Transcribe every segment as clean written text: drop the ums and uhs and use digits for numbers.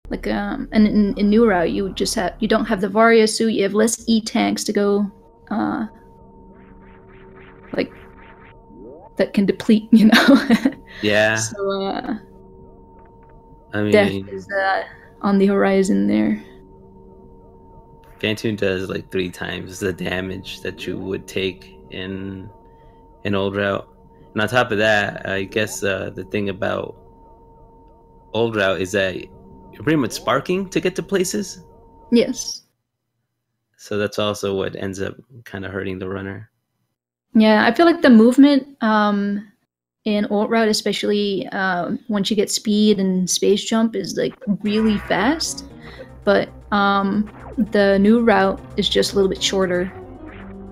Like and in New Route, you don't have the Varia suit. You have less E tanks to go, like that can deplete. Yeah, So I death mean, is on the horizon there. Phantom does like 3 times the damage that you would take in an old route. And on top of that, I guess the thing about old route is that you're pretty much sparking to get to places. Yes. So that's also what ends up kind of hurting the runner. Yeah, I feel like the movement in alt route, especially once you get speed and space jump, is like really fast. But the new route is just a little bit shorter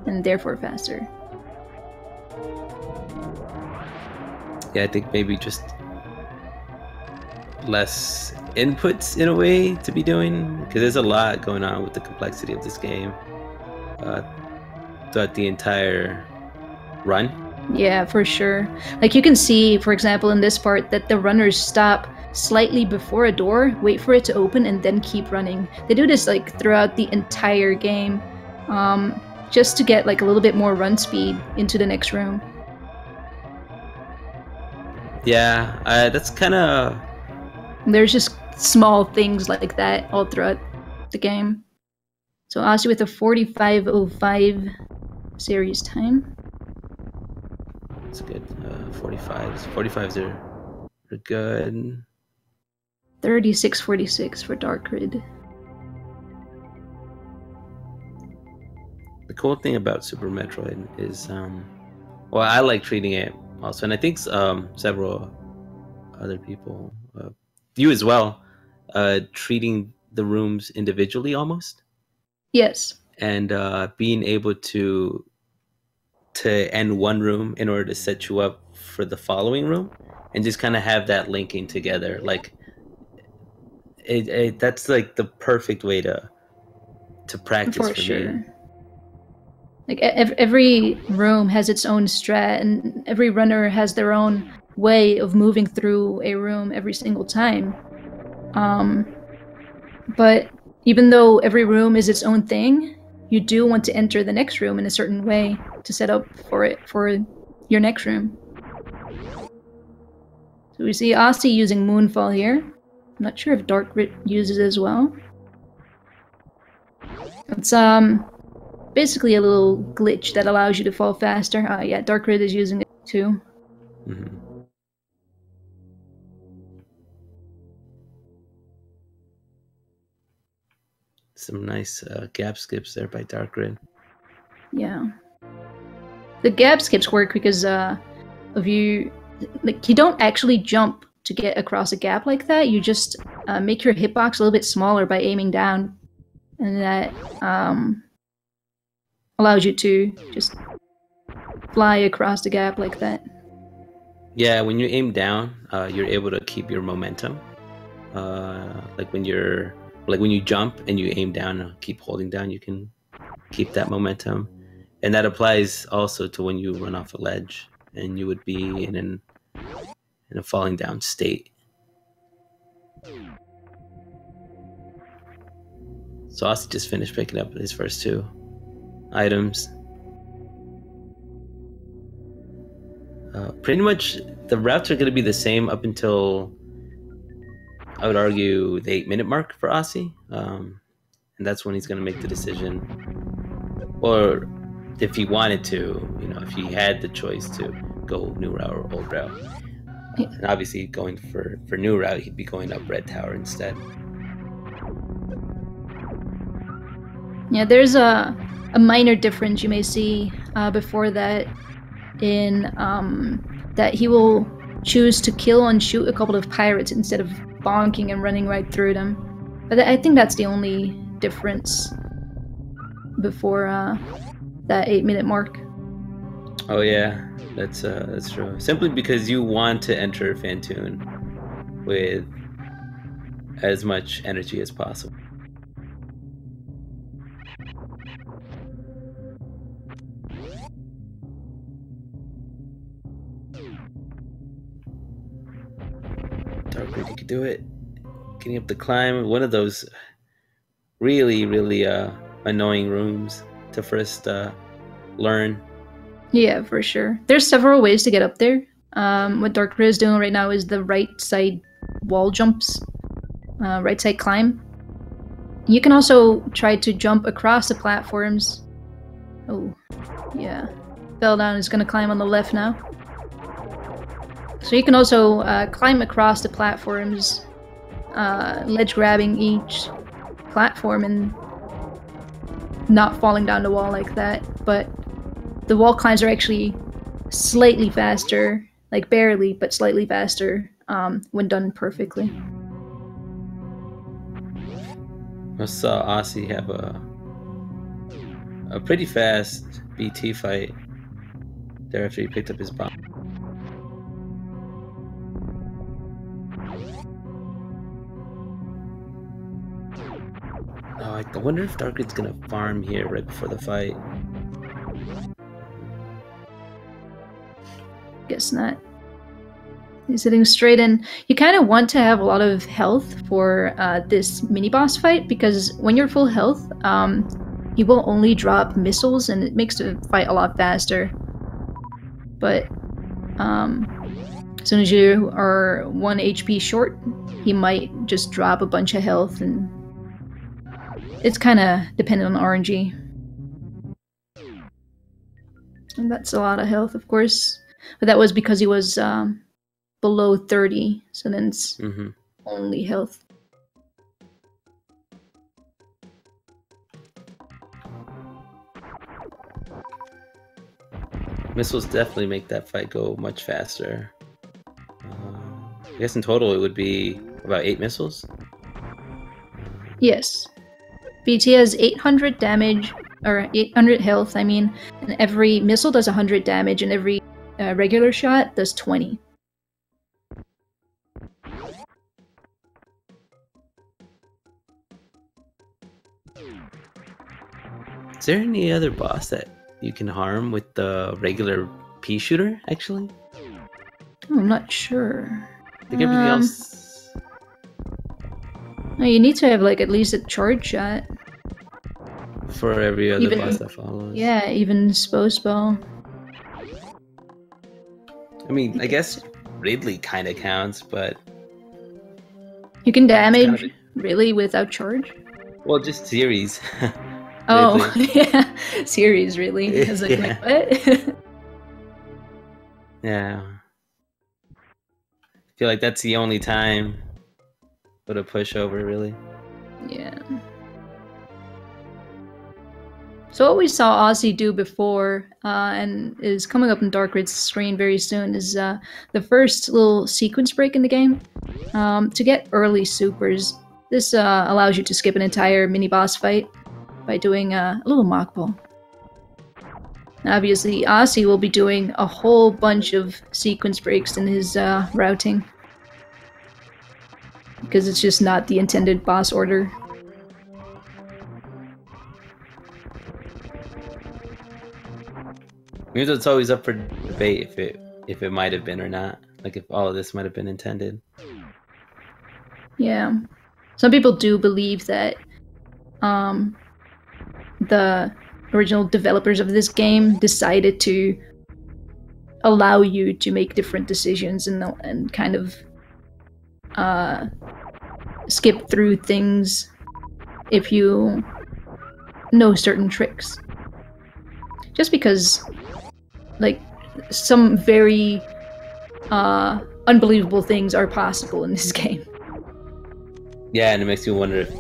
and therefore faster. Yeah, I think maybe just less inputs in a way to be doing, because there's a lot going on with the complexity of this game throughout the entire run. Yeah, for sure. Like you can see, for example, in this part, that the runners stop slightly before a door, wait for it to open, and then keep running. They do this like throughout the entire game, just to get like a little bit more run speed into the next room. Yeah, that's kind of. There's just small things like that all throughout the game. So Osse with a 45:05 series time. It's good. 45s. 45s are good. 36:46 for darkrid. The cool thing about Super Metroid is, well, I like treating it also, and I think several other people, you as well, treating the rooms individually almost. Yes. And being able to end one room in order to set you up for the following room, and just kind of have that linking together. Like that's like the perfect way to practice for me. Like every room has its own strat, and every runner has their own way of moving through a room every single time. But even though every room is its own thing, you do want to enter the next room in a certain way to set up for your next room. So we see Osse using Moonfall here. I'm not sure if darkrid uses it as well. It's basically a little glitch that allows you to fall faster. Yeah, darkrid is using it too. Mm-hmm. Some nice gap skips there by darkrid. Yeah, the gap skips work because of you. Like you don't actually jump to get across a gap like that. You just make your hitbox a little bit smaller by aiming down, and that allows you to just fly across the gap like that. Yeah, when you aim down, you're able to keep your momentum. Like when you jump and you aim down and keep holding down, you can keep that momentum. And that applies also to when you run off a ledge and you would be in a falling down state. So Osse just finished picking up his first 2 items. Pretty much the routes are going to be the same up until, I would argue, the 8-minute mark for Osse. And that's when he's going to make the decision. Or if he wanted to, if he had the choice to go new route or old route. And obviously going for new route, he'd be going up Red Tower instead. Yeah, there's a minor difference you may see before that in that he will choose to kill and shoot a couple of pirates instead of bonking and running right through them. But I think that's the only difference before that 8-minute mark. Oh yeah, that's true. Simply because you want to enter Phantoon with as much energy as possible. Darkrid, you can do it. getting up the climb. One of those really, really annoying rooms to first learn. Yeah, for sure. There's several ways to get up there. What darkrid is doing right now is the right side wall jumps, right side climb. You can also try to jump across the platforms. Oh, yeah. Fell down, is gonna climb on the left now. So you can also climb across the platforms, ledge grabbing each platform and not falling down the wall like that. But the wall climbs are actually slightly faster, like barely, but slightly faster when done perfectly. I saw Osse have a pretty fast BT fight there after he picked up his bomb. Oh, I wonder if darkrid's gonna farm here right before the fight. Guess not. He's sitting straight in. You kind of want to have a lot of health for this mini-boss fight, because when you're full health, he will only drop missiles, and it makes the fight a lot faster. But as soon as you are 1 HP short, he might just drop a bunch of health, and it's kind of dependent on RNG. And that's a lot of health, of course. But that was because he was below 30, so then it's only health. Missiles definitely make that fight go much faster. I guess in total it would be about 8 missiles? Yes. BT has 800 damage, or 800 health, I mean, and every missile does 100 damage, and every regular shot does 20. Is there any other boss that you can harm with the regular pea shooter, actually? Oh, I'm not sure. I think everything else... Oh, you need to have, like, at least a charge shot. For every other boss that follows. Yeah, even Spell. I mean, I guess Ridley kind of counts, but... You can damage, really, without charge? Well, just series. Oh, yeah. Series, really? I was like, what? Yeah. I feel like that's the only time for a pushover, really. Yeah. So what we saw Osse do before, and is coming up in darkrid's screen very soon, is the first little sequence break in the game. To get early supers, this allows you to skip an entire mini-boss fight by doing a little mock ball. Obviously, Osse will be doing a whole bunch of sequence breaks in his routing, because it's just not the intended boss order. Maybe it's always up for debate if it might have been or not. Like if all of this might have been intended. Yeah. Some people do believe that the original developers of this game decided to allow you to make different decisions and kind of skip through things if you know certain tricks. Just because, like, some very unbelievable things are possible in this game. Yeah, and it makes me wonder if,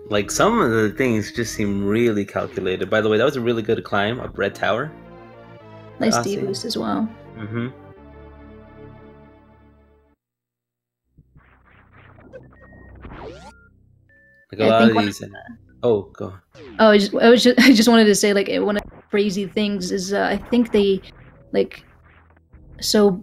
like, some of the things just seem really calculated. By the way, that was a really good climb up Red Tower. Nice D-boost as well. Mm-hmm. Like a lot of these. Oh, go on. Oh, I just wanted to say, like, one of the crazy things is I think they, like, so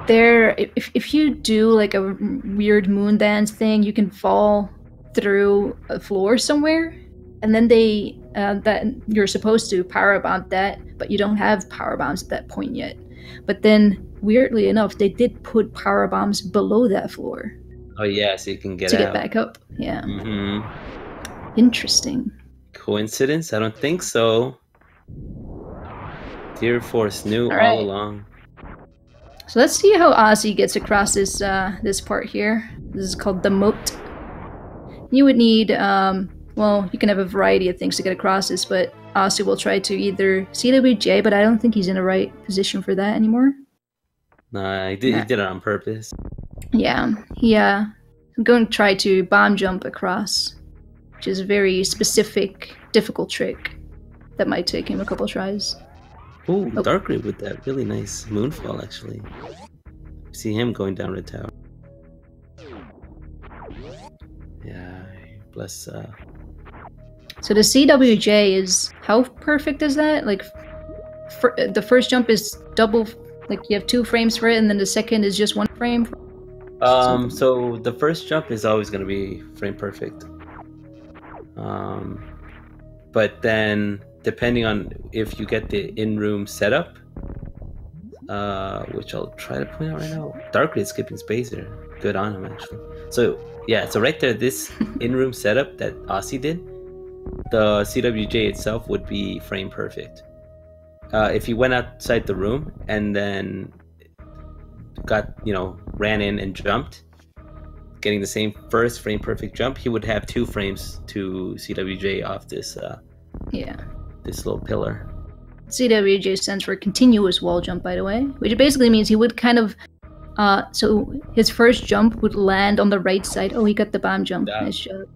there, if you do like a weird moon dance thing, you can fall through a floor somewhere, and then they that you're supposed to power bomb that, but you don't have power bombs at that point yet. But then, weirdly enough, they did put power bombs below that floor. Oh yeah, so you can get to out. get back up. Yeah. Mm-hmm. Interesting. Coincidence? I don't think so. Deer Force knew All all right. along. So let's see how Osse gets across this this part here. This is called the moat. You would need, well, you can have a variety of things to get across this, but Osse will try to either CWJ, but I don't think he's in the right position for that anymore. Nah, he did it on purpose. Yeah, I'm going to try to bomb jump across, which is a very specific, difficult trick that might take him a couple tries. Ooh, darkrid with that really nice moonfall, actually. See him going down the tower. Yeah, plus. So the CWJ is, how perfect is that? Like, the first jump is double, like you have 2 frames for it, and then the second is just 1 frame. So the first jump is always going to be frame perfect. But then depending on if you get the in-room setup, which I'll try to point out right now, darkrid skipping space there, good on him actually. So yeah, so right there, this in-room setup that Osse did, the CWJ itself would be frame perfect. If he went outside the room and then got, ran in and jumped, getting the same first frame perfect jump, he would have 2 frames to CWJ off this this little pillar. CWJ stands for continuous wall jump, by the way, which basically means he would kind of, so his first jump would land on the right side. Oh, he got the bomb jump. Nice shot.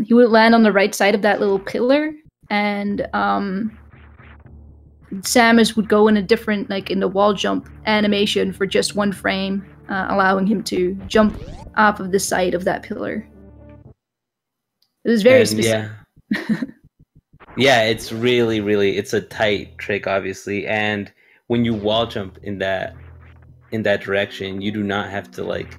He would land on the right side of that little pillar, and Samus would go in a different, like in the wall jump animation for just 1 frame, allowing him to jump off of the side of that pillar. It was very specific. Yeah, it's really, it's a tight trick, obviously, and when you wall jump in that direction, you do not have to like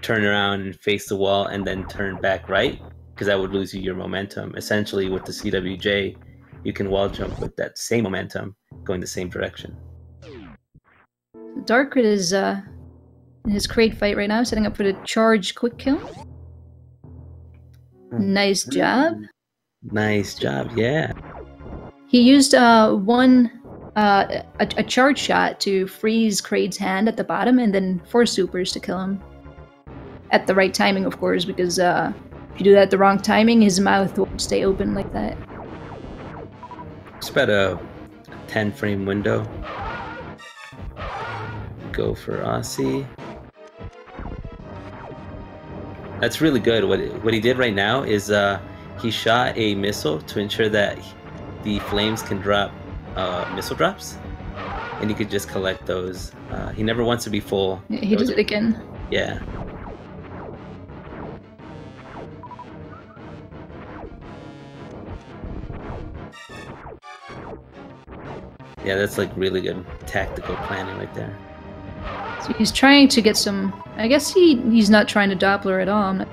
turn around and face the wall and then turn back right, because that would lose you your momentum. Essentially, with the CWJ, you can wall jump with that same momentum going the same direction. darkrid is in his crate fight right now, setting up for the charge quick kill. Nice job. Nice job, yeah. He used a charge shot to freeze Kraid's hand at the bottom, and then 4 supers to kill him. At the right timing, of course, because if you do that at the wrong timing, his mouth won't stay open like that. It's about a 10 frame window. Go for Osse. That's really good. What he did right now is he shot a missile to ensure that the flames can drop missile drops, and he could just collect those. He never wants to be full. Yeah, he did it again. Yeah. Yeah, that's like really good tactical planning right there. So he's trying to get some. I guess he's not trying to Doppler at all.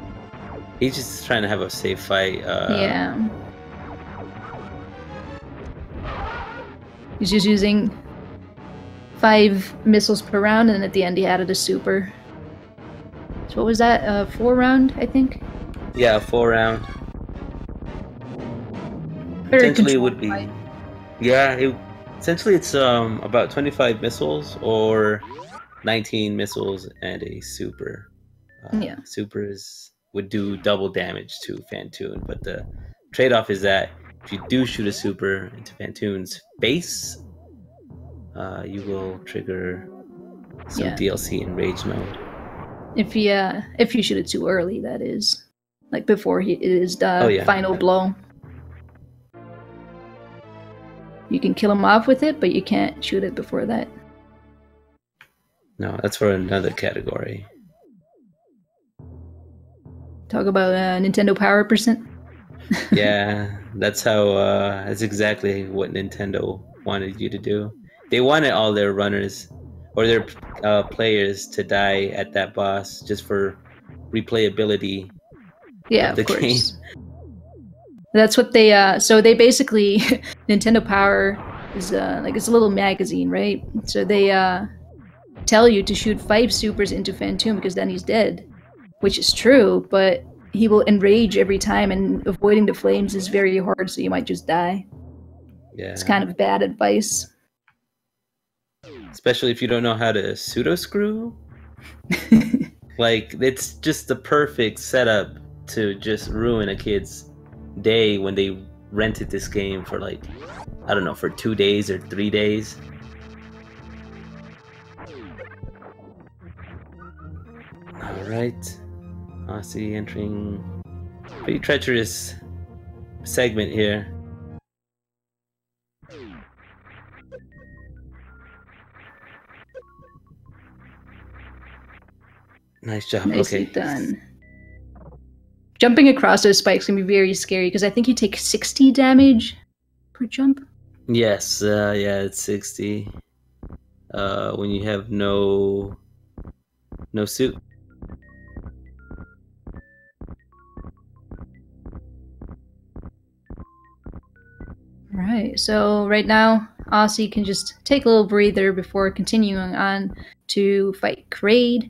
He's just trying to have a safe fight. Yeah. He's just using 5 missiles per round, and at the end he added a super. So what was that? 4 round, I think? Yeah, 4 round. Essentially it would be... Fight. Yeah, essentially it's about 25 missiles or 19 missiles and a super. Yeah. Supers would do double damage to Phantoon, but the trade-off is that if you do shoot a super into Phantoon's face, you will trigger some DLC in rage mode. If you shoot it too early, that is, like before it is the final blow. You can kill him off with it, but you can't shoot it before that. No, that's for another category. Talk about Nintendo Power percent. Yeah, that's how. That's exactly what Nintendo wanted you to do. They wanted all their runners or their players to die at that boss just for replayability. Yeah, of course. Game. That's what they. So they basically Nintendo Power is like it's a little magazine, right? So they tell you to shoot 5 supers into Phantom because then he's dead, which is true, but he will enrage every time, and avoiding the flames is very hard, so you might just die. Yeah. It's kind of bad advice. Especially if you don't know how to pseudo-screw. Like, it's just the perfect setup to just ruin a kid's day when they rented this game for, like, I don't know, for 2 days or 3 days. Alright. Osse entering a pretty treacherous segment here. Nice job. Nicely Okay. done. Jumping across those spikes can be very scary because I think you take 60 damage per jump. Yes, yeah, it's 60. When you have no suit. Right, so right now, Osse can just take a little breather before continuing on to fight Kraid,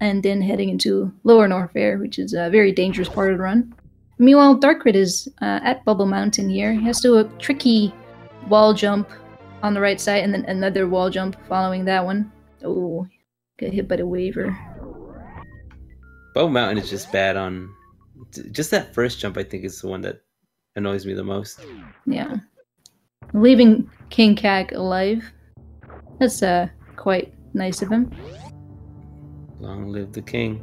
and then heading into Lower Norfair, which is a very dangerous part of the run. Meanwhile, Darkrid is at Bubble Mountain here. He has to do a tricky wall jump on the right side, and then another wall jump following that one. Oh, got hit by the waver. Bubble Mountain is just bad on... Just that first jump, I think, is the one that annoys me the most. Yeah. Leaving King Kak alive. That's quite nice of him. Long live the king.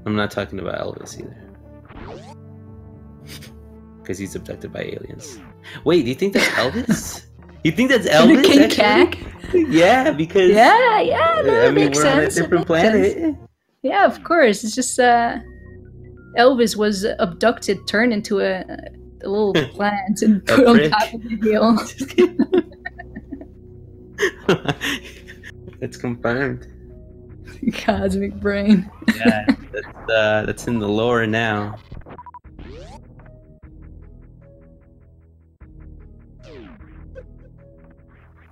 I'm not talking about Elvis either. Because he's abducted by aliens. Wait, do you think that's Elvis? You think that's Elvis? King Kak? Yeah, because... Yeah, no, I mean, we're sense. on a different planet. Yeah, of course. It's just Elvis was abducted, turned into a little plant, and put on top of the hill. It's confirmed. Cosmic brain. Yeah, that's in the lore now.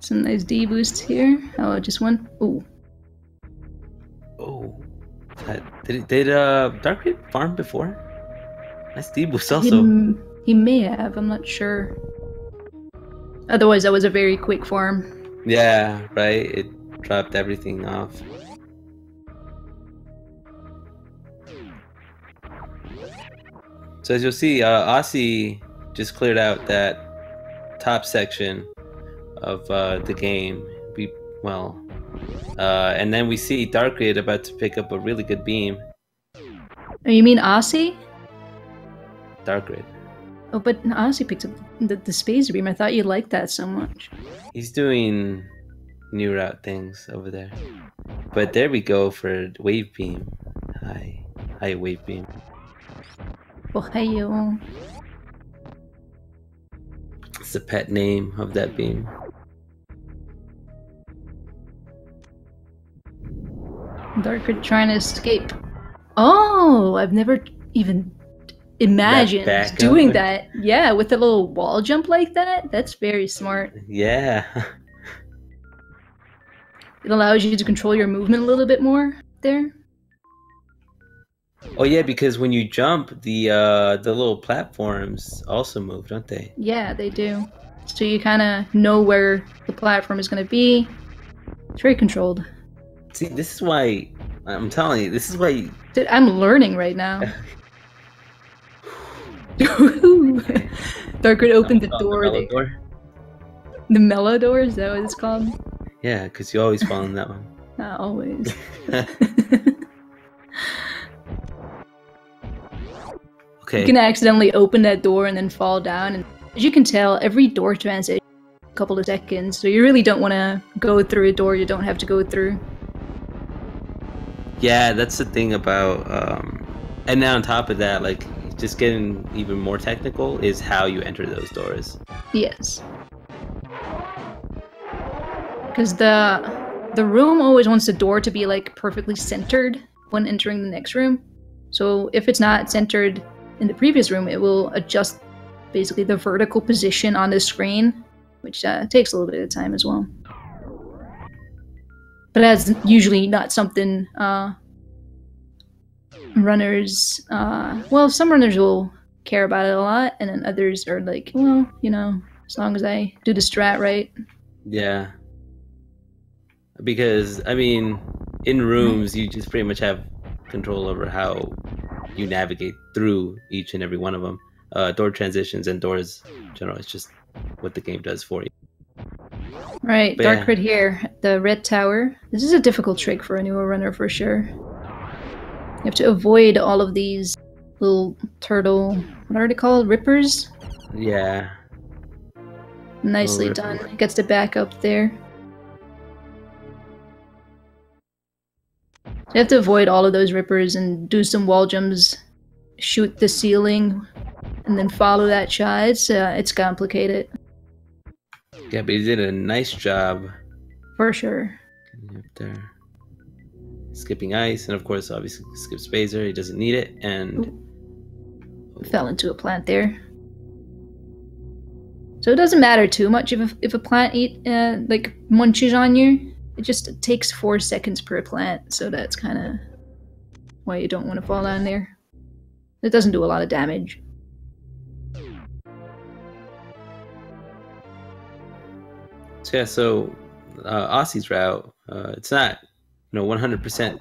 Some nice D boosts here. Oh, just one. Ooh. Oh, did Darkrid farm before? Nice D boost also. He may have. I'm not sure. Otherwise, that was a very quick farm. Yeah, right. It dropped everything off. So as you'll see, Osse just cleared out that top section of the game. And then we see Darkrid about to pick up a really good beam. Oh, you mean Osse? Darkrid. Oh, but Osse picked up the space beam. I thought you liked that so much. He's doing new route things over there. But there we go for wave beam. Hi, wave beam. Ohio. It's the pet name of that beam. Darkrid trying to escape. Oh, I've never even imagined doing that. Yeah, with a little wall jump like that. That's very smart. Yeah. It allows you to control your movement a little bit more there. Oh yeah, because when you jump, the little platforms also move, don't they? Yeah, they do. So you kind of know where the platform is going to be. It's very controlled. See, this is why I'm telling you. This is why. Dude, I'm learning right now. Darkrid opened the door. The mellow door, is that what it's called? Yeah, because you always fall in that one. Not always. Okay. You can accidentally open that door and then fall down. And as you can tell, every door transition takes a couple of seconds. So you really don't want to go through a door you don't have to go through. Yeah, that's the thing about... and now on top of that, like, just getting even more technical is how you enter those doors. Yes. Because the room always wants the door to be, like, perfectly centered when entering the next room. So if it's not centered in the previous room, it will adjust basically the vertical position on the screen, which takes a little bit of time as well. but that's usually not something runners. Well, some runners will care about it a lot, and then others are like, well, you know, as long as I do the strat right. Yeah. Because, I mean, in rooms, you just pretty much have control over how you navigate through each and every one of them. Door transitions and doors in general, it's just what the game does for you. Right, But darkrid here, the red tower. This is a difficult trick for a newer runner for sure. You have to avoid all of these little turtle, what are they called? Rippers? Yeah. Nicely done. Gets the back up there. So you have to avoid all of those rippers and do some wall jumps, shoot the ceiling, and then follow that shot. It's complicated. Yeah, but he did a nice job. For sure. Getting up there. Skipping ice, and of course, obviously, skips Phaser. He doesn't need it, and... Fell into a plant there. So it doesn't matter too much if a plant like munches on you. It just takes 4 seconds per plant, so that's kind of why you don't want to fall down there. It doesn't do a lot of damage. So yeah, so Osse's route, it's not 100%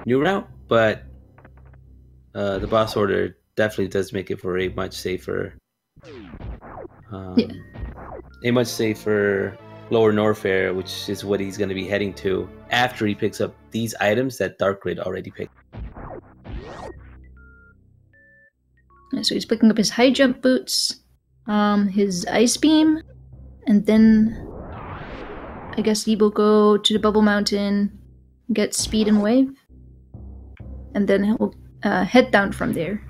new route, but the boss order definitely does make it for a much safer, lower Norfair, which is what he's going to be heading to after he picks up these items that darkrid already picked. So he's picking up his high jump boots, his ice beam, and then I guess he will go to the bubble mountain, get speed and wave, and then he'll head down from there.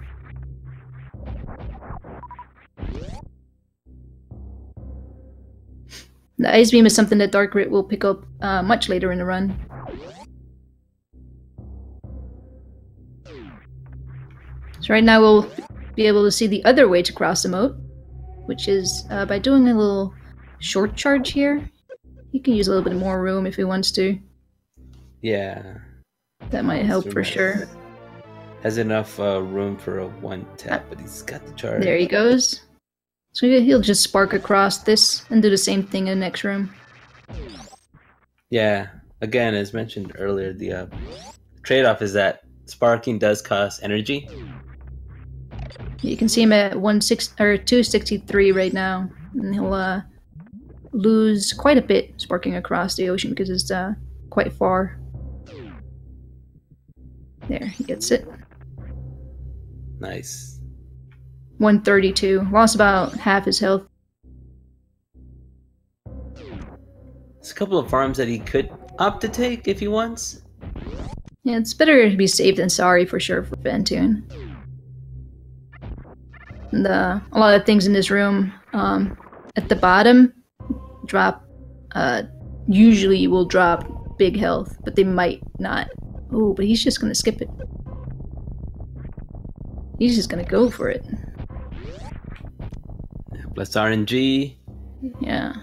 The ice beam is something that darkrid will pick up much later in the run. So right now we'll be able to see the other way to cross the moat, which is by doing a little short charge here. He can use a little bit more room if he wants to. Yeah. That might help for sure. Has enough room for a one tap, but he's got the charge. There he goes. So he'll just spark across this and do the same thing in the next room. Yeah. Again, as mentioned earlier, the trade-off is that sparking does cost energy. You can see him at 263 right now, and he'll lose quite a bit sparking across the ocean because it's quite far. There, he gets it. Nice. 132. Lost about half his health. There's a couple of farms that he could opt to take if he wants. Yeah, it's better to be safe than sorry for sure for Fantoon. And a lot of things in this room at the bottom drop, usually will drop big health, but they might not. Oh, but he's just gonna skip it. He's just gonna go for it. Plus RNG. Yeah.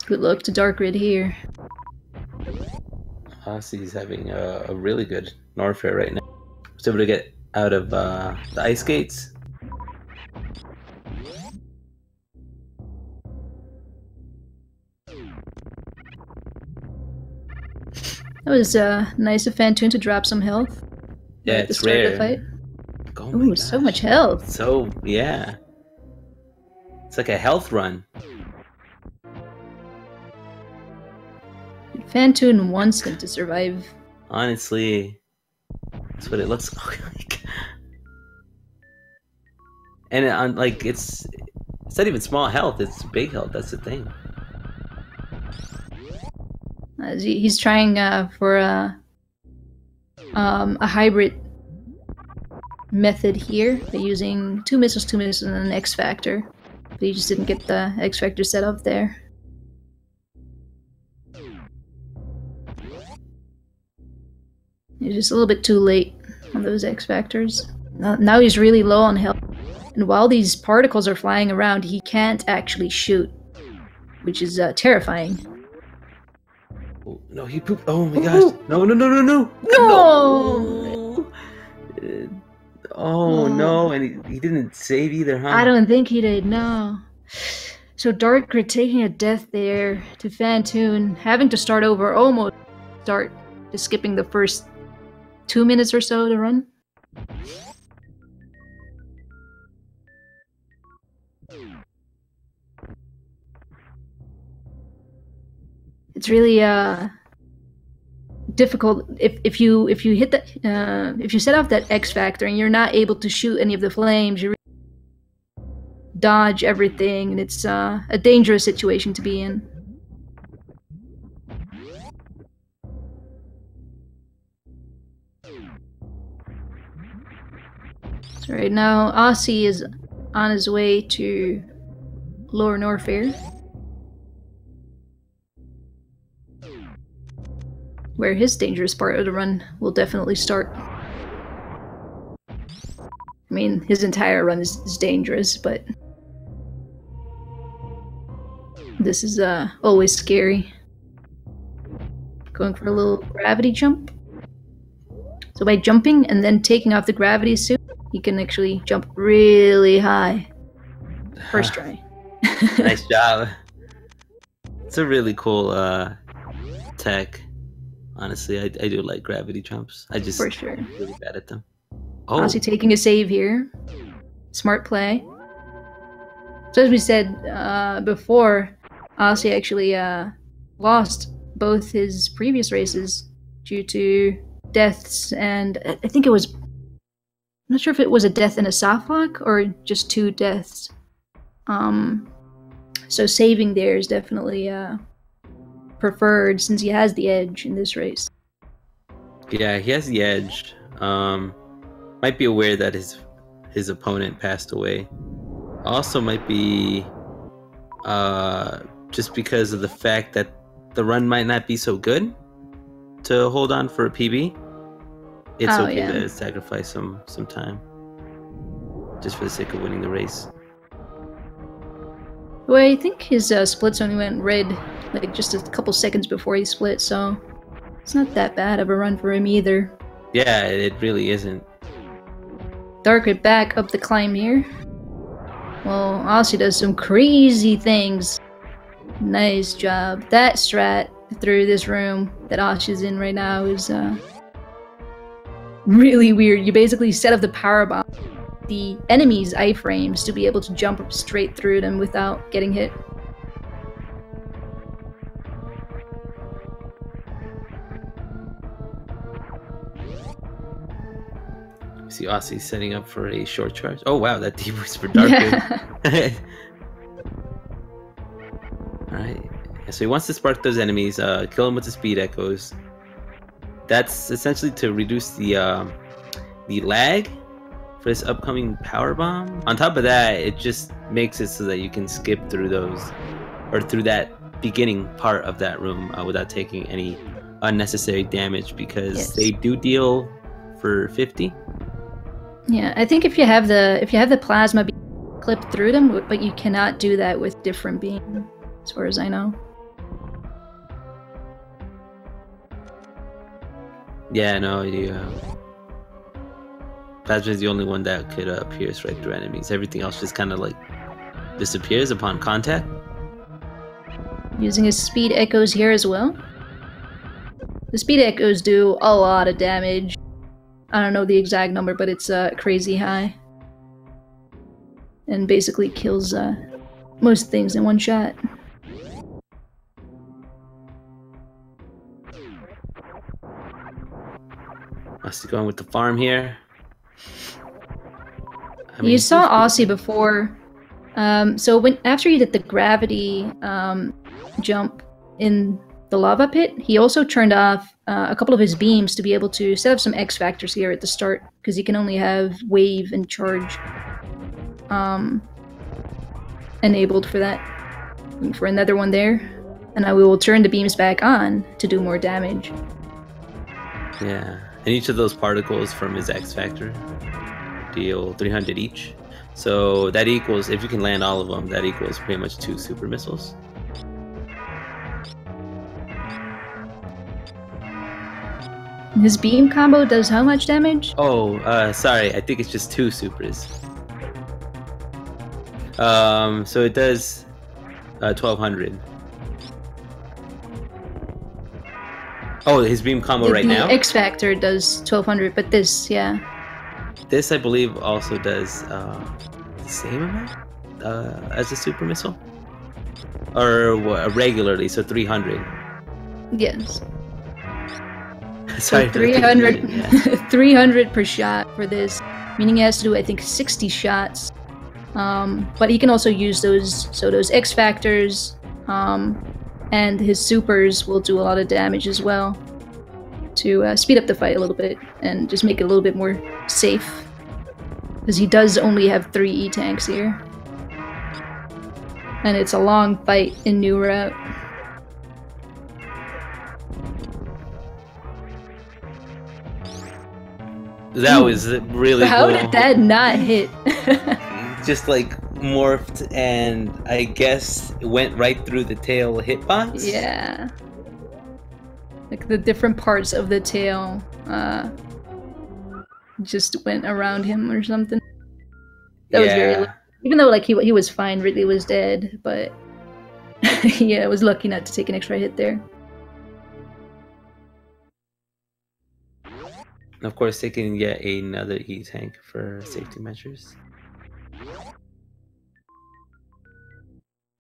Good luck to darkrid here. Osse's having a really good Norfair right now. Was able to get out of the ice gates. That was nice of Fantoon to drop some health. Yeah, at the it's start rare. of the fight. Oh ooh, so much health. So, yeah. It's like a health run. Fantoon wants them to survive. Honestly, that's what it looks like. And it's not even small health, it's big health, that's the thing. He's trying for a hybrid method here by using 2 missiles, and an X Factor. But he just didn't get the X Factor set up there. He's just a little bit too late on those X Factors. Now he's really low on health. And while these particles are flying around, he can't actually shoot. which is terrifying. Oh, no, he pooped. Oh my gosh. No, no, no, no, no. No! Oh no, and he didn't save either, huh? I don't think he did, no. So darkrid taking a death there to Fantoon, having to start over, almost start, just skipping the first 2 minutes or so to run. It's really difficult if you hit the if you set off that X factor and you're not able to shoot any of the flames, you dodge everything, and it's a dangerous situation to be in. So right now, Osse is on his way to Lower Norfair, where his dangerous part of the run will definitely start. I mean, his entire run is dangerous, but this is always scary. Going for a little gravity jump. So by jumping and then taking off the gravity suit, you can actually jump really high. First try. Nice job. It's a really cool tech. Honestly, I do like gravity jumps. I just For sure. am really bad at them. Oh, Osse taking a save here. Smart play. So as we said before, Osse actually lost both his previous races due to deaths, and I think it was... I'm not sure if it was a death in a soft lock or just 2 deaths. So saving there is definitely preferred since he has the edge in this race. yeah, he has the edge. Might be aware that his opponent passed away. Also might be just because of the fact that the run might not be so good to hold on for a PB. It's okay to sacrifice some time just for the sake of winning the race. Well, I think his splits only went red like just a couple seconds before he split, so it's not that bad of a run for him either. Yeah, it really isn't. darkrid back up the climb here. Well, Osse does some crazy things. Nice job. That strat through this room that Osse's in right now is really weird. You basically set up the power bomb, the enemy's iframes, to be able to jump straight through them without getting hit. See Osse setting up for a short charge. Oh wow, that debuffs for darkrid. Alright. So he wants to spark those enemies, kill them with the speed echoes. That's essentially to reduce the lag for this upcoming power bomb. On top of that, it just makes it so that you can skip through those, or through that beginning part of that room without taking any unnecessary damage, because they do deal for 50. Yeah, I think if you have the plasma beam clipped through them, but you cannot do that with different beams, as far as I know. Yeah, no, Plasma is the only one that could pierce right through enemies. Everything else just kind of like disappears upon contact. Using his speed echoes here as well. The speed echoes do a lot of damage. I don't know the exact number, but it's crazy high. And basically kills most things in one shot. Osse going with the farm here. You saw Osse before. So after he did the gravity jump in the lava pit, he also turned off a couple of his beams to be able to set up some X factors here at the start, because he can only have wave and charge enabled for that. Looking for another one there, and now we will turn the beams back on to do more damage. Yeah, and each of those particles from his X factor deal 300 each. So that equals, if you can land all of them, that equals pretty much 2 super missiles. His beam combo does how much damage? Oh, sorry. I think it's just 2 supers. So it does 1200. Oh, his beam combo right now? The X Factor does 1200, but this, yeah. This, I believe, also does the same amount as a super missile? Or regularly, so 300. Yes. Sorry, so 300, 300 per shot for this, meaning he has to do, I think, 60 shots. But he can also use those, so those X Factors, and his supers will do a lot of damage as well to speed up the fight a little bit and just make it a little bit more safe. Because he does only have 3 E-tanks here. And it's a long fight in New Route. That was really How cool. did that not hit? Just like morphed and I guess went right through the tail hitbox? Yeah. Like the different parts of the tail just went around him or something. That was very... Even though like he was fine, Ridley was dead, but yeah, I was lucky not to take an extra hit there. Of course, taking yet another E-tank for safety measures.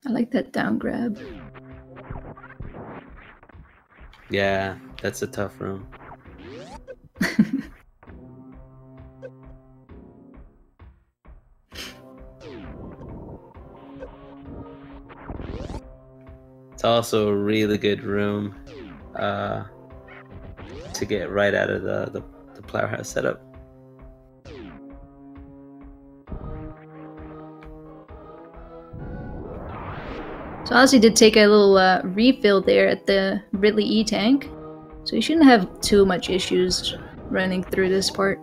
I like that down grab. Yeah, that's a tough room. It's also a really good room to get right out of the powerhouse setup. So Ozzy did take a little refill there at the Ridley E-tank, so you shouldn't have too much issues running through this part.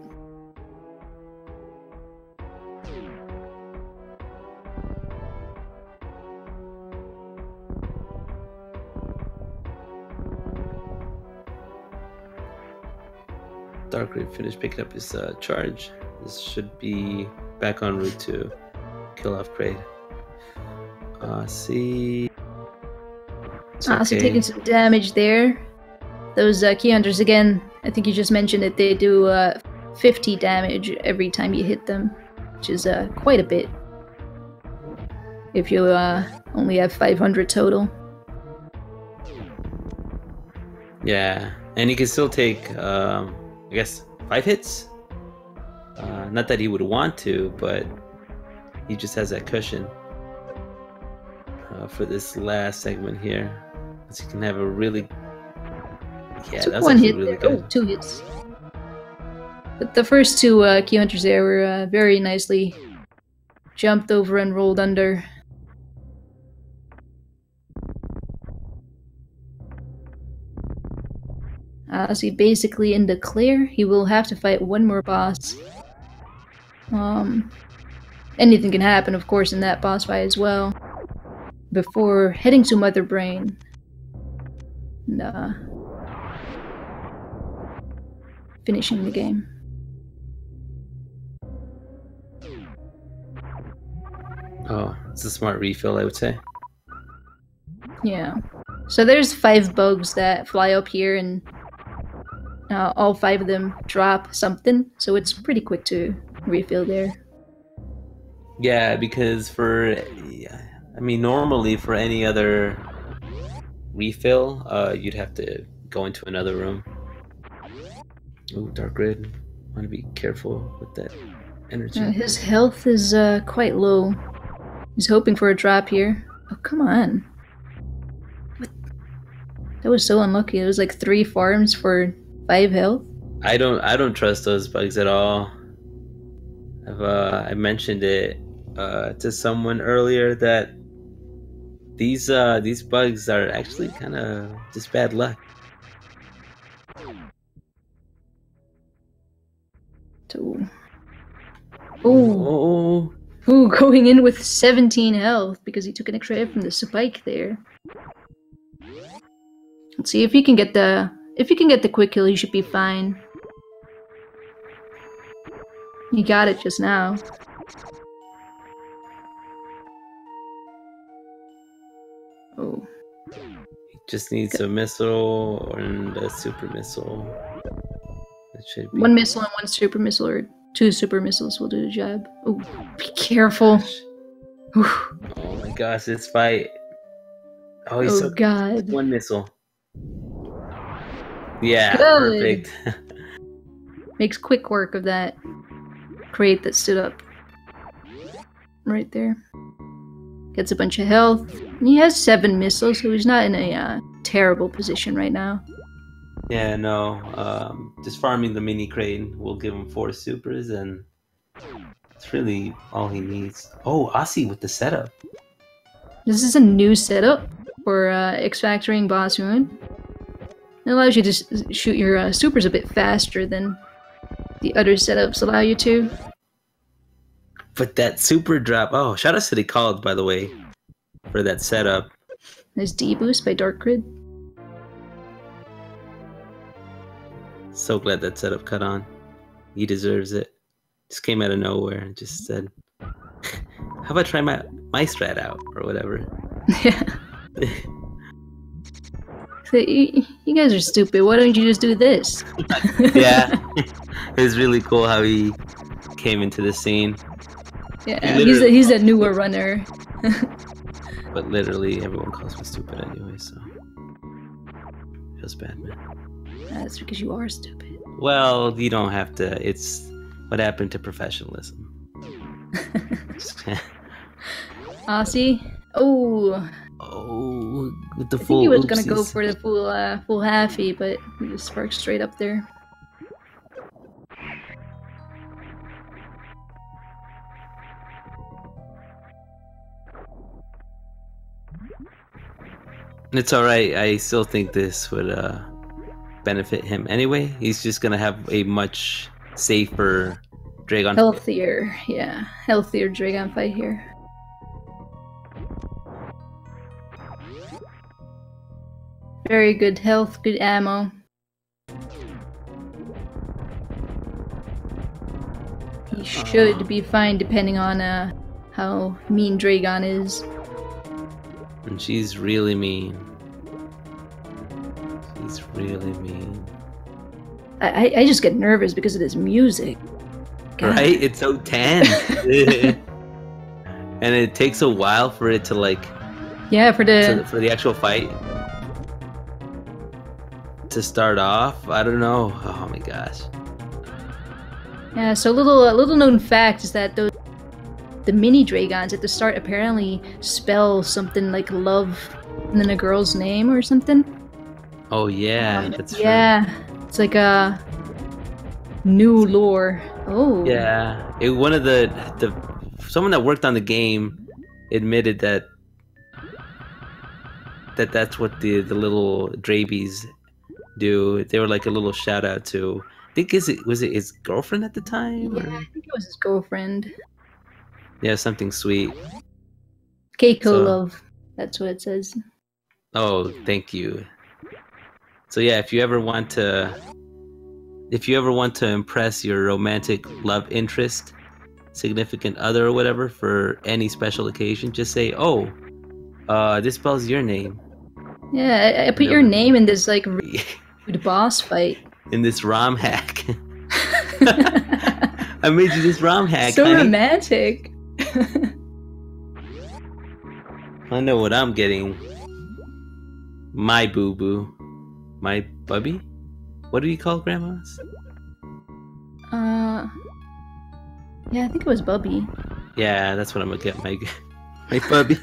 Darkrid finished picking up his charge. This should be back en route to kill off Kraid. See. Ozzy taking some damage there. Those key hunters, again, I think you just mentioned it, they do 50 damage every time you hit them, which is quite a bit. If you only have 500 total. Yeah, and he can still take, I guess, 5 hits? Not that he would want to, but he just has that cushion for this last segment here. So he can have a really... Yeah, that's one hit really there. good. Oh, 2 hits. But the first 2 key hunters there were very nicely jumped over and rolled under. So basically in the clear, he will have to fight one more boss. Anything can happen, of course, in that boss fight as well. Before heading to Mother Brain. And, finishing the game. Oh, it's a smart refill, I would say. Yeah. So there's 5 bugs that fly up here, and all 5 of them drop something, so it's pretty quick to refill there. Yeah, because for... I mean, normally for any other refill, you'd have to go into another room. Ooh, Darkrid. Want to be careful with that energy. His health is quite low. He's hoping for a drop here. Oh, come on. What? That was so unlucky. It was like 3 farms for 5 health. I don't trust those bugs at all. I mentioned it to someone earlier that these bugs are actually kind of just bad luck. Ooh, going in with 17 health because he took an extra hit from the spike there. Let's see if he can get the If you can get the quick kill, you should be fine. You got it just now. Oh. He just needs a missile and a super missile. That should be... 1 missile and 1 super missile, or 2 super missiles will do the job. Oh, be careful. Oh my gosh, this fight. Oh, he's so God. 1 missile. Yeah, Good. perfect. Makes quick work of that crate that stood up. Right there. Gets a bunch of health. And he has 7 missiles, so he's not in a terrible position right now. Yeah, no. Just farming the mini crane will give him 4 supers, and it's really all he needs. Oh, Osse with the setup. This is a new setup for X-Factoring Boss Ruin. It allows you to shoot your supers a bit faster than the other setups allow you to. But that super drop... Oh, shout out to the Called, by the way, for that setup. There's D-Boost by darkrid. So glad that setup cut on. He deserves it. Just came out of nowhere and just said, how about I try my strat out, or whatever. Yeah. So you guys are stupid. Why don't you just do this? Yeah. It was really cool how he came into the scene. Yeah, he's a newer runner. But literally everyone calls me stupid anyway, so... Feels bad, man. That's because you are stupid. Well, you don't have to. It's what happened to professionalism. Osse? Oh. Oh, with the I full think he was oopsies. gonna go for the full halfie, but he just sparked straight up there. It's alright. I still think this would benefit him anyway. He's just gonna have a much safer Dragon. Healthier, yeah. Healthier Dragon fight here. Very good health, good ammo. He should be fine depending on how mean Dragon is. And she's really mean. She's really mean. I just get nervous because of this music. God. Right? It's so tense. And it takes a while for it to like... Yeah, for the actual fight to start off. I don't know. Oh my gosh. Yeah, so a little known fact is that the mini dragons at the start apparently spell something like love and then a girl's name or something. Oh yeah, that's true. Yeah, it's like a new lore. Oh. Yeah, one of the someone that worked on the game admitted that's what the little Drabies do. They were like a little shout out to, I think was it his girlfriend at the time? Yeah, I think it was his girlfriend. Yeah, something sweet. Keiko love. That's what it says. Oh, thank you. So yeah, if you ever want to impress your romantic love interest, significant other or whatever for any special occasion, just say, "Oh, this spells your name." Yeah, I put your name in this like rude boss fight. In this ROM hack. I made you this ROM hack. So honey. Romantic. I know what I'm getting. My boo boo, my bubby. What do you call grandmas? Yeah, I think it was Bubby. Yeah, that's what I'm gonna get my bubby.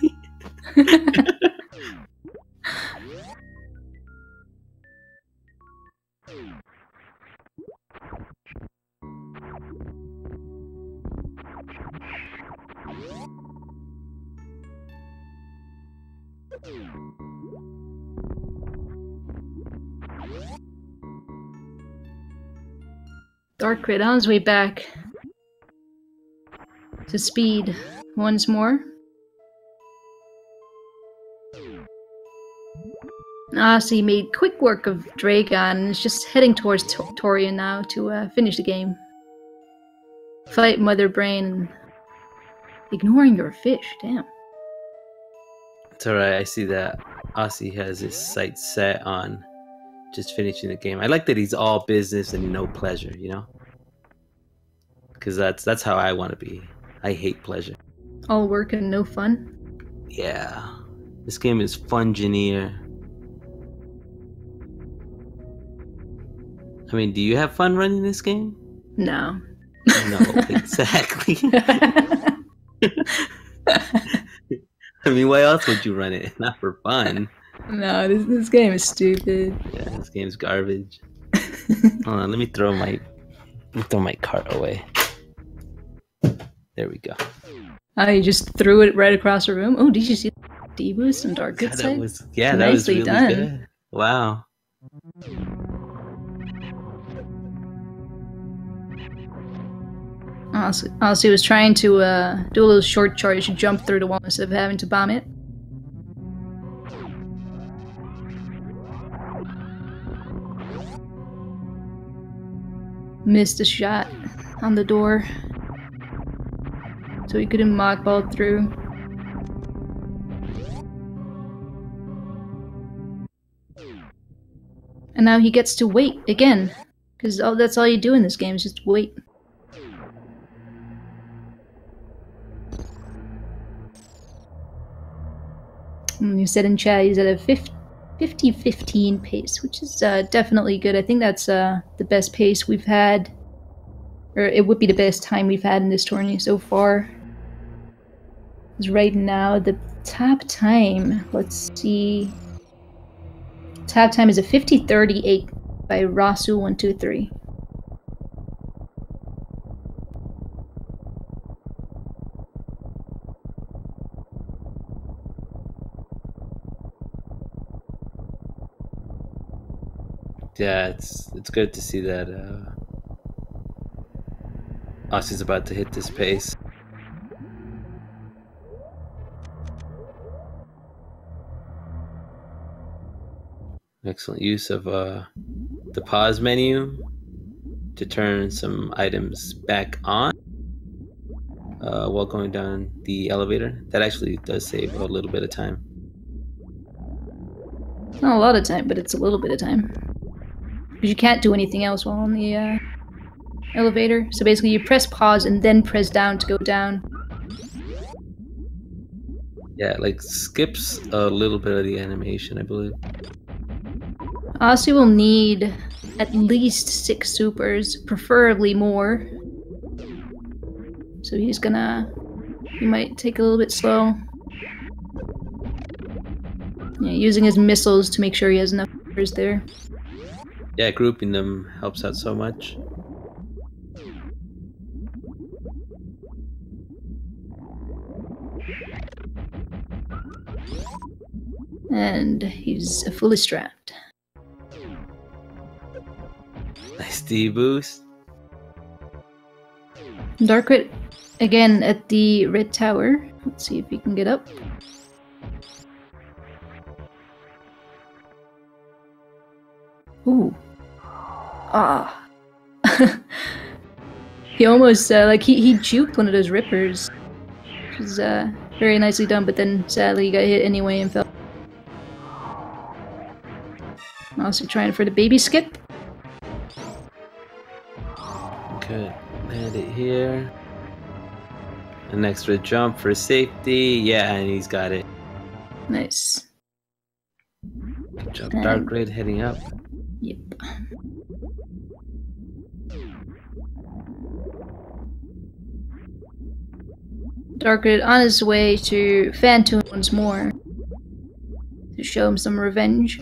Darkrid on his way back to speed once more. Osse made quick work of Dragon and is just heading towards Torian now to finish the game. Fight Mother Brain. Ignoring your fish, damn. It's alright, I see that Osse has his sights set on just finishing the game. I like that he's all business and no pleasure, you know? Because that's how I want to be. I hate pleasure. All work and no fun? Yeah. This game is fun-gineer. I mean, do you have fun running this game? No. No, exactly. I mean, why else would you run it? Not for fun. No, this game is stupid. Yeah, this game's garbage. Hold on, let me throw my cart away. There we go. You just threw it right across the room. Oh, did you see D-boost and darkrid12? That was really done. Good. Wow. Osse was trying to do a little short charge to jump through the wall instead of having to bomb it. Missed a shot on the door, so he couldn't mockball through. And now he gets to wait again, because that's all you do in this game is just wait. You said in chat he's at a 50-15 pace, which is definitely good. I think that's the best pace we've had, or it would be the best time we've had in this tournament so far. Because right now, the top time, let's see, top time is a 50-38 by Osse101. Yeah, it's good to see that Osse's about to hit this pace. Excellent use of the pause menu to turn some items back on while going down the elevator. That actually does save a little bit of time. Not a lot of time, but it's a little bit of time. Because you can't do anything else while on the elevator. So basically you press pause and then press down to go down. Yeah, it like skips a little bit of the animation, I believe. Osse will need at least 6 supers, preferably more. So he might take a little bit slow. Yeah, using his missiles to make sure he has enough supers there. Yeah, grouping them helps out so much. And he's fully strapped. Nice D-boost. Darkrid again at the red tower. Let's see if he can get up. Ooh. Ah. He almost, he juked one of those rippers. Which is, very nicely done, but then sadly he got hit anyway and fell. Also trying for the baby skip. Good. Land it here. An extra jump for safety. Yeah, and he's got it. Nice. Good job, darkrid heading up. Yep. Darkrid on his way to Phantom once more to show him some revenge.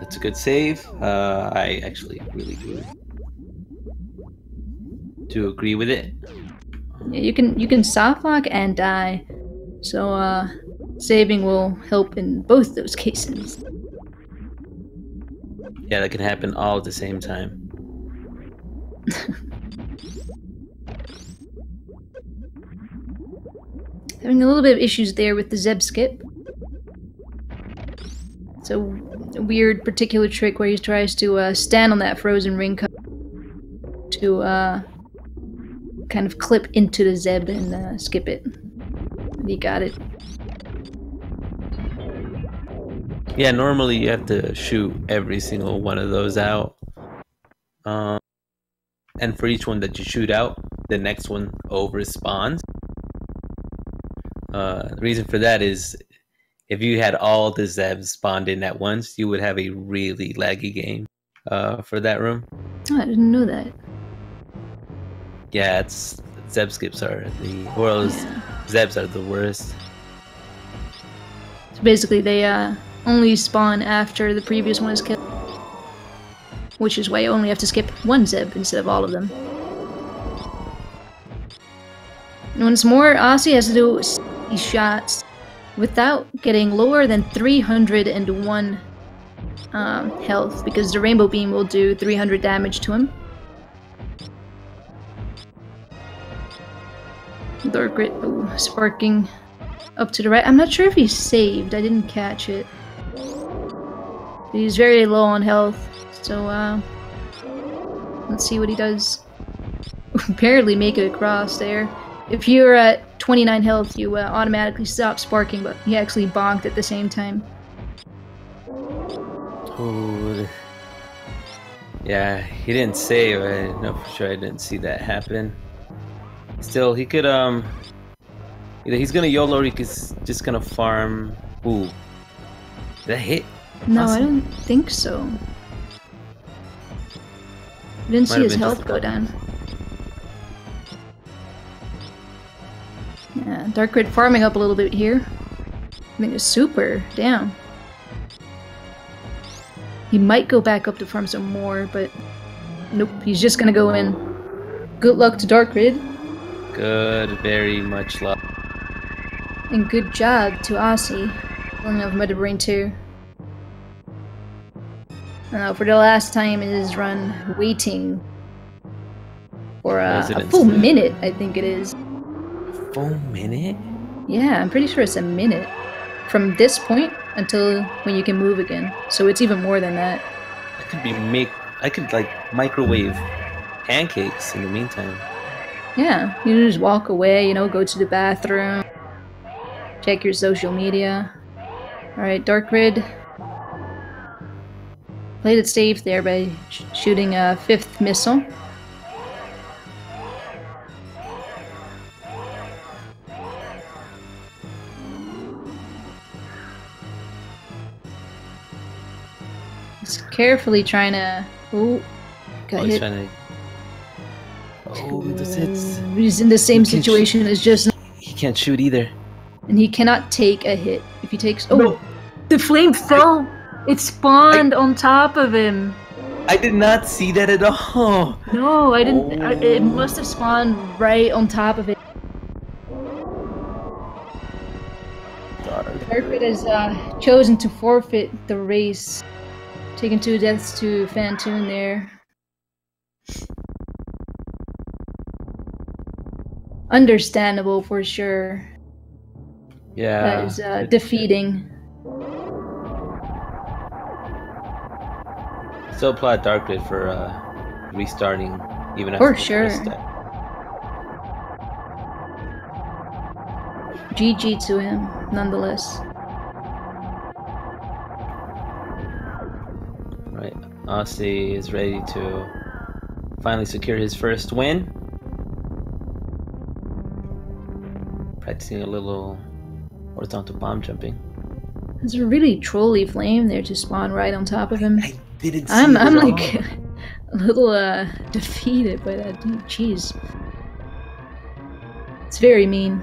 That's a good save. I actually really do agree with it. Yeah, you can softlock and die, so saving will help in both those cases. Yeah, that can happen all at the same time. Having a little bit of issues there with the Zeb skip. It's a weird particular trick where he tries to stand on that frozen ring cup to kind of clip into the Zeb and skip it. He got it. Yeah, normally you have to shoot every single one of those out. And for each one that you shoot out, the next one over spawns. The reason for that is if you had all the Zebs spawned in at once, you would have a really laggy game for that room. Oh, I didn't know that. Yeah, it's Zeb skips are the world's Zebs are the worst. So basically, they only spawn after the previous one is killed, which is why you only have to skip one Zeb instead of all of them. And once more, Osse has to do these shots without getting lower than 301 health, because the Rainbow Beam will do 300 damage to him. Darkrid, sparking up to the right. I'm not sure if he's saved. I didn't catch it. He's very low on health, so let's see what he does. Barely make it across there. If you're at 29 health, you automatically stop sparking, but he actually bonked at the same time. Ooh. Yeah, he didn't save. I know for sure I didn't see that happen. Still, he could, either he's gonna YOLO or he's just gonna farm. Ooh. Did that hit? No, Awesome. I don't think so. I didn't see his health go down. Yeah, Darkrid farming up a little bit here. I think it's super. Damn. He might go back up to farm some more, but nope, he's just gonna go in. Good luck to Darkrid. Good, very much luck. And good job to Osse, pulling off Mother Brain 2. For the last time in his run, waiting for a full minute, I think it is. Full minute? Yeah, I'm pretty sure it's a minute. From this point until when you can move again. So it's even more than that. I could like microwave pancakes in the meantime. Yeah, you just walk away, you know, go to the bathroom, check your social media. Alright, Darkrid played it safe there by shooting a 5th missile. He's carefully trying to... Oh, got hit. Oh, this hits. He's in the same situation as just... He can't shoot either. And he cannot take a hit. If he takes... Oh! No. The flame fell! It spawned on top of him! I did not see that at all! No, I didn't... Oh. It must have spawned right on top of it. Darkrid has chosen to forfeit the race. Taking 2 deaths to Phantoon there. Understandable for sure. Yeah. That is defeating. Still applaud Darkrid for restarting even after for sure. GG to him, nonetheless. Right, Osse is ready to finally secure his first win. Practicing a little horizontal bomb jumping. There's a really trolly flame there to spawn right on top of him. I didn't see I'm it like a little defeated by that dude. Jeez, it's very mean.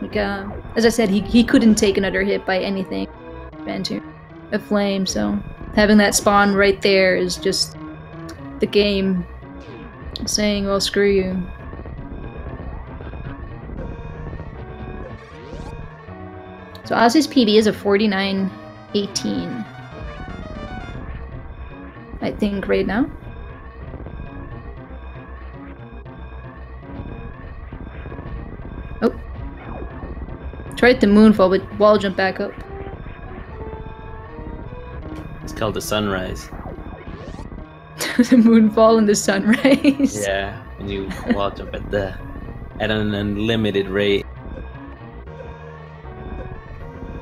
Like as I said, he couldn't take another hit by anything. Phantoon, a flame. So having that spawn right there is just the game saying, "Well, screw you." So Osse's PB is a 49-18. I think right now. Oh. Tried the moonfall, but wall jump back up. It's called the sunrise. The moonfall and the sunrise. Yeah, when you wall jump at an unlimited rate.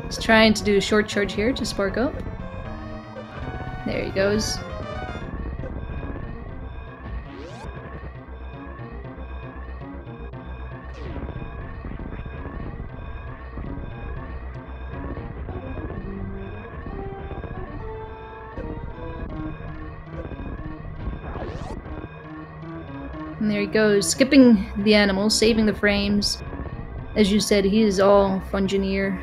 He's trying to do a short charge here to spark up. There he goes. And there he goes, skipping the animals, saving the frames. As you said, he is all Fungineer.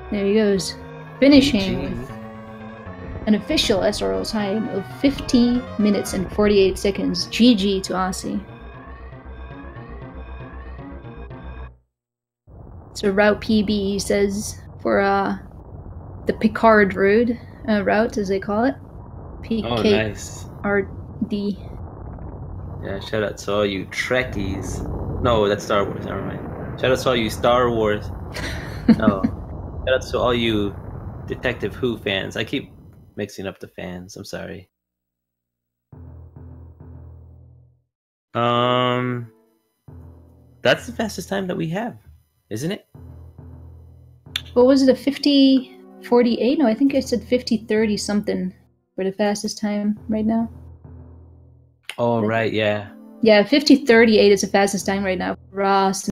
There he goes, finishing with an official SRL time of 50 minutes and 48 seconds. GG to Osse. It's a route PB, he says, for the Picard route, as they call it. Oh, nice. PKRD. Yeah, shout out to all you Trekkies. No, that's Star Wars, never mind. Shout out to all you Star Wars. No. Shout out to all you Detective Who fans. I keep mixing up the fans, I'm sorry. That's the fastest time that we have, isn't it? What was it, a 50:48? No, I think I said 50:30 something for the fastest time right now. Oh, right, yeah. Yeah, 50:38 is the fastest time right now for Ross.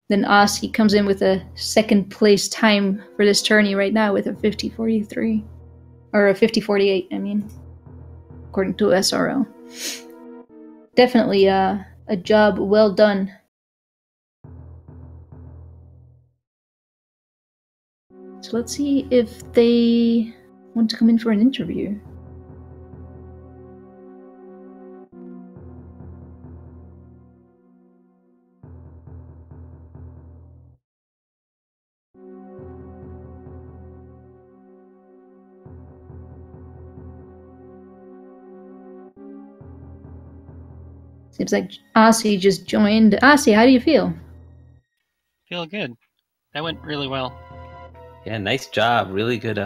Then Osse comes in with a second place time for this tourney right now with a 50:43. Or a 50:48, I mean. According to SRL. Definitely a job well done. So let's see if they want to come in for an interview. Seems like Osse just joined. Osse, how do you feel? Feel good. That went really well. Yeah, nice job. Really good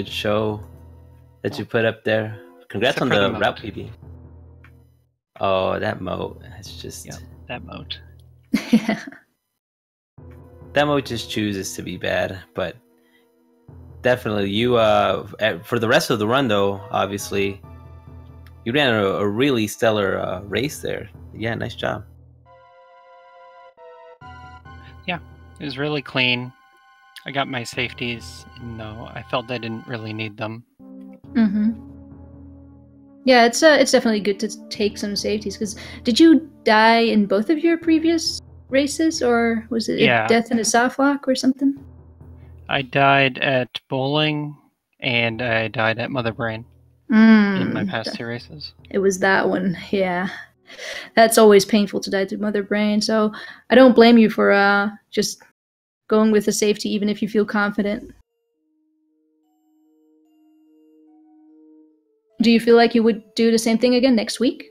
show that you put up there. Congrats on the route PB. Oh, that moat. It's just... Yeah, that moat. Yeah. That moat just chooses to be bad, but definitely you, for the rest of the run though, obviously, you ran a really stellar race there. Yeah, nice job. Yeah, it was really clean. I got my safeties, even though I felt I didn't really need them. Mm-hmm. Yeah, it's definitely good to take some safeties, because did you die in both of your previous races, or was it death in a soft lock or something? I died at bowling, and I died at Mother Brain in my past two races. It was that one, yeah. That's always painful to die to Mother Brain, so I don't blame you for just going with the safety, even if you feel confident. Do you feel like you would do the same thing again next week?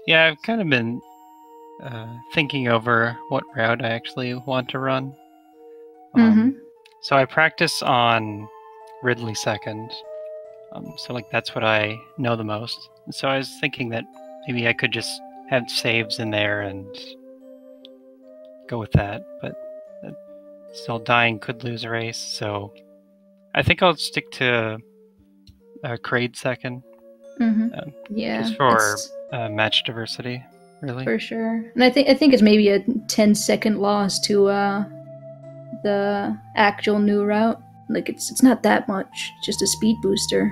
Yeah, I've kind of been thinking over what route I actually want to run. So I practice on Ridley second. So like that's what I know the most. So I was thinking that maybe I could just have saves in there and go with that, but still dying could lose a race, so I think I'll stick to Kraid second. Yeah, just for match diversity, really. For sure. And I think it's maybe a 10-second loss to the actual new route. Like it's not that much, just a speed booster.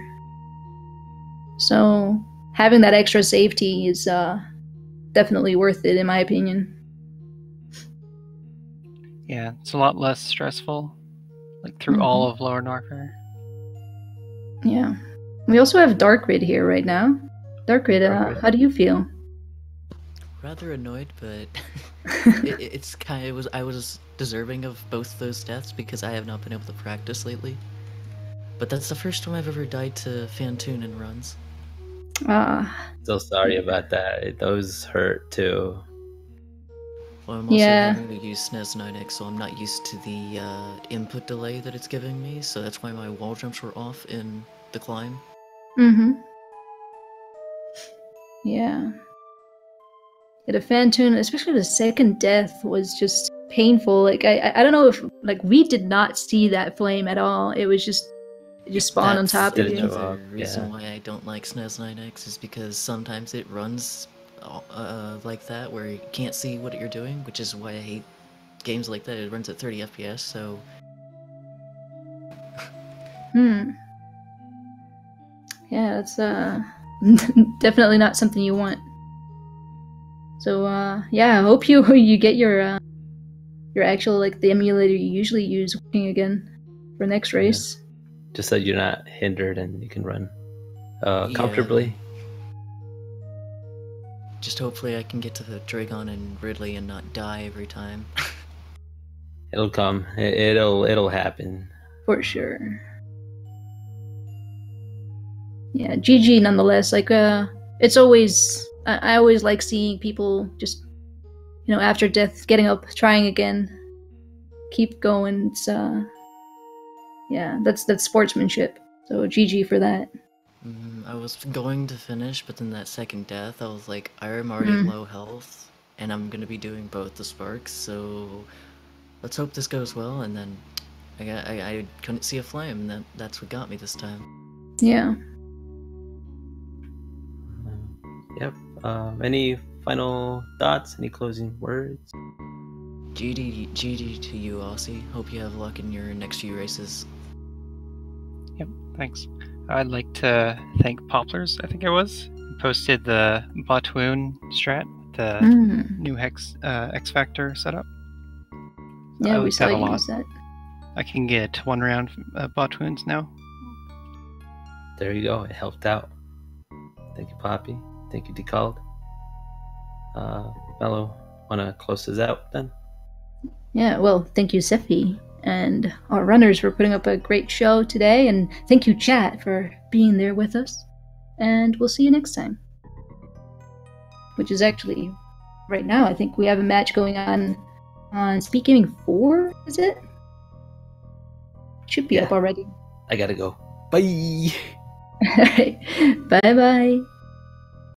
So having that extra safety is definitely worth it, in my opinion. Yeah, it's a lot less stressful, like through all of Lower Norfair. Yeah. We also have Darkrid here right now. Darkrid, how do you feel? Rather annoyed, but it's kind of, I was deserving of both those deaths because I have not been able to practice lately. But that's the first time I've ever died to Fantoon in runs. So sorry about that. Those hurt too. Well, I'm also Yeah. having to use SNES 9X, so I'm not used to the input delay that it's giving me, so that's why my wall jumps were off in the climb. Mm-hmm. Yeah. The fan tune, especially the second death, was just painful. Like I don't know if like we did not see that flame at all. It was just it just spawned on top of Didn't you. show The up, reason yeah. why I don't like SNES 9X is because sometimes it runs like that, where you can't see what you're doing, which is why I hate games like that. It runs at 30 FPS, so... Yeah, it's definitely not something you want. So yeah, I hope you get your actual like the emulator you usually use working again for next race. Just so you're not hindered and you can run Yeah. comfortably. Just hopefully I can get to the Dragon and Ridley and not die every time. It'll come. It'll happen. For sure. Yeah, GG nonetheless. Like it's always I always like seeing people just after death getting up, trying again, keep going. It's yeah, that's sportsmanship. So GG for that. I was going to finish, but then that second death, I was like, I'm already low health, and I'm gonna be doing both the sparks, so let's hope this goes well. And then I couldn't see a flame, and that's what got me this time. Yeah. Yep. Any final thoughts? Any closing words? GG to you, Osse. Hope you have luck in your next few races. Yep, thanks. I'd like to thank Poplars, I think it was, who posted the Botwoon strat, the new X Factor setup. Yeah, we liked saw that a you lot. use that. I can get 1 round Botwoons now. There you go. It helped out. Thank you, Poppy. Thank you, Decalled. Mello, want to close this out then? Yeah, well, thank you, Sephi, and our runners for putting up a great show today, and thank you, chat, for being there with us. And we'll see you next time. Which is actually, right now, I think we have a match going on Speed Gaming 4, is it? Should be up already. I gotta go. Bye! Alright, bye-bye.